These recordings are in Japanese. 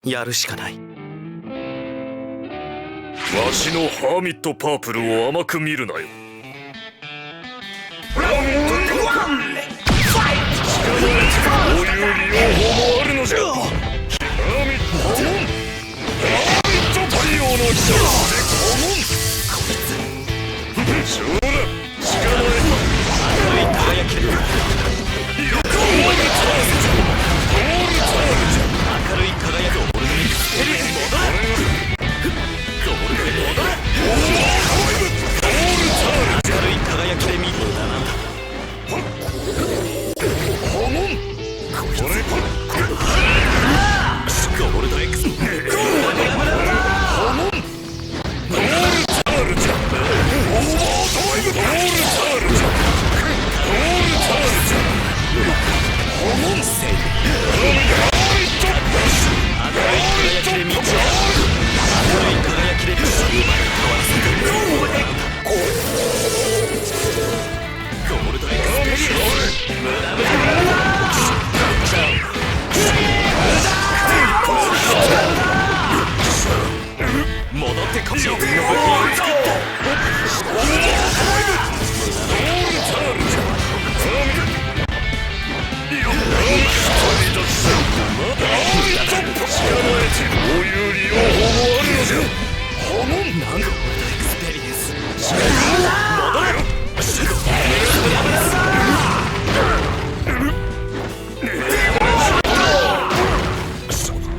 やるしかない。わしのハーミットパープルを甘く見るなよ。こういう利用法もあるのじゃ。ハーミット太陽の人でコモン。しょうだ、力へ輝ける。よく思えるチャールじゃ。ゴールチャールじゃ。明るい輝くオルネミックスペリエに戻れ。ゴールで戻れ。ゴールチャールじゃ。明るい輝きで見るんだなんだ。コモン。これゴールド X。コモン。ゴールチャールじゃ。オーバードライブ。ゴールチャールじゃ。ゴールチャールじゃ。コモンセイ。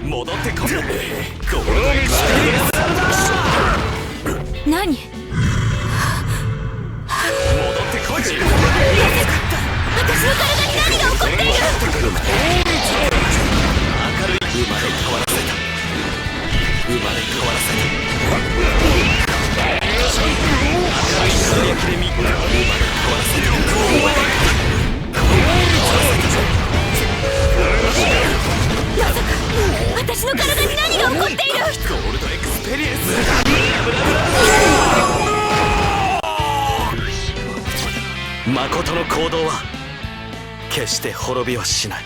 戻ってこい。何？私の体に何が起こっている？まさか私の体に何が起こっている？ゴールドエクスペリエンス。誠の行動は決して滅びはしない。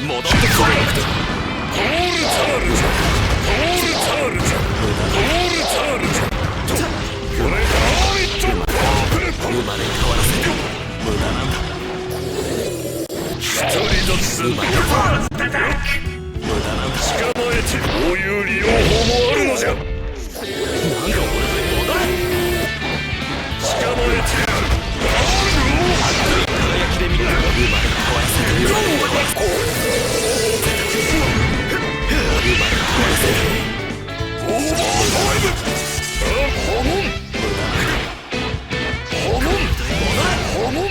戻ってこい。ゴールチャールじゃ。ゴールチャールじゃ。ゴールチャールじゃ。これハーミットパープル。生まれ変わらせて無駄なんだ。一人ずつ無駄なんだ。捕まえて。こういう利用法もあるのじゃ。なんか俺で戻れ。捕まえてやる。輝きで見る。生まれ変わらせて。生まれ変わらせて。オーバードライブ。ホモン。ホモン。ホモン。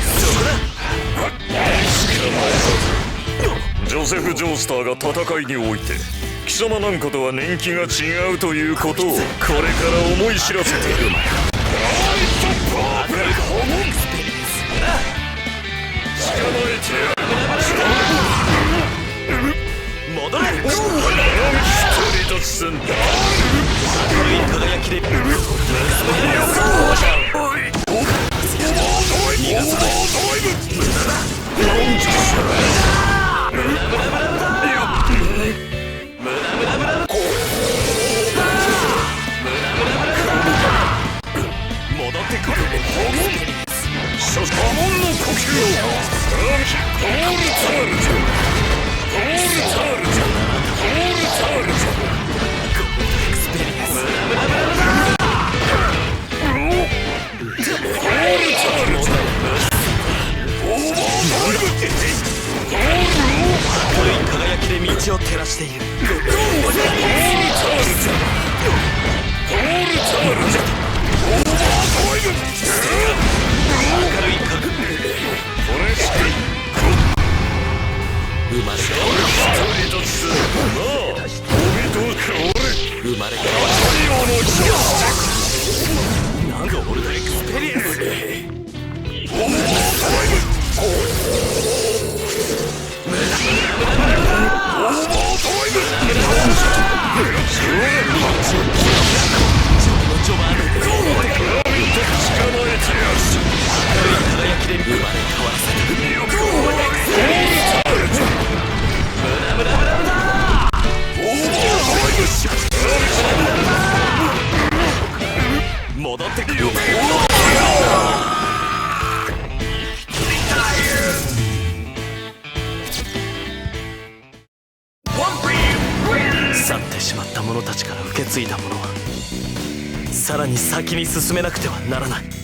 そこだ。ジョセフ・ジョースターが戦いにおいて貴様なんかとは年季が違うということをこれから思い知らせている。戻れ。一人ずつ明るい輝きで逃がさない。無駄だ。戻ってくる。ホモンの呼吸を。ゴールチャールじゃ。ゴールチャールじゃ。ゴールチャールじゃ。ゴールドエクスペリエンス。ゴールチャールじゃ。オーバードライブ。明るい輝きで道を照らしている。ゴールチャールじゃ。ゴールチャールじゃ。オーバードライブ。明るい輝き。これしか生まれ変わる。一人ずつなあ、飛びとこれ。生まれ変わる。太陽の人なんか俺のエクスペリエンス。オーバードライブ。オーバードライブ。明るい輝きで生まれ変わらせた。ついた者はさらに先に進めなくてはならない。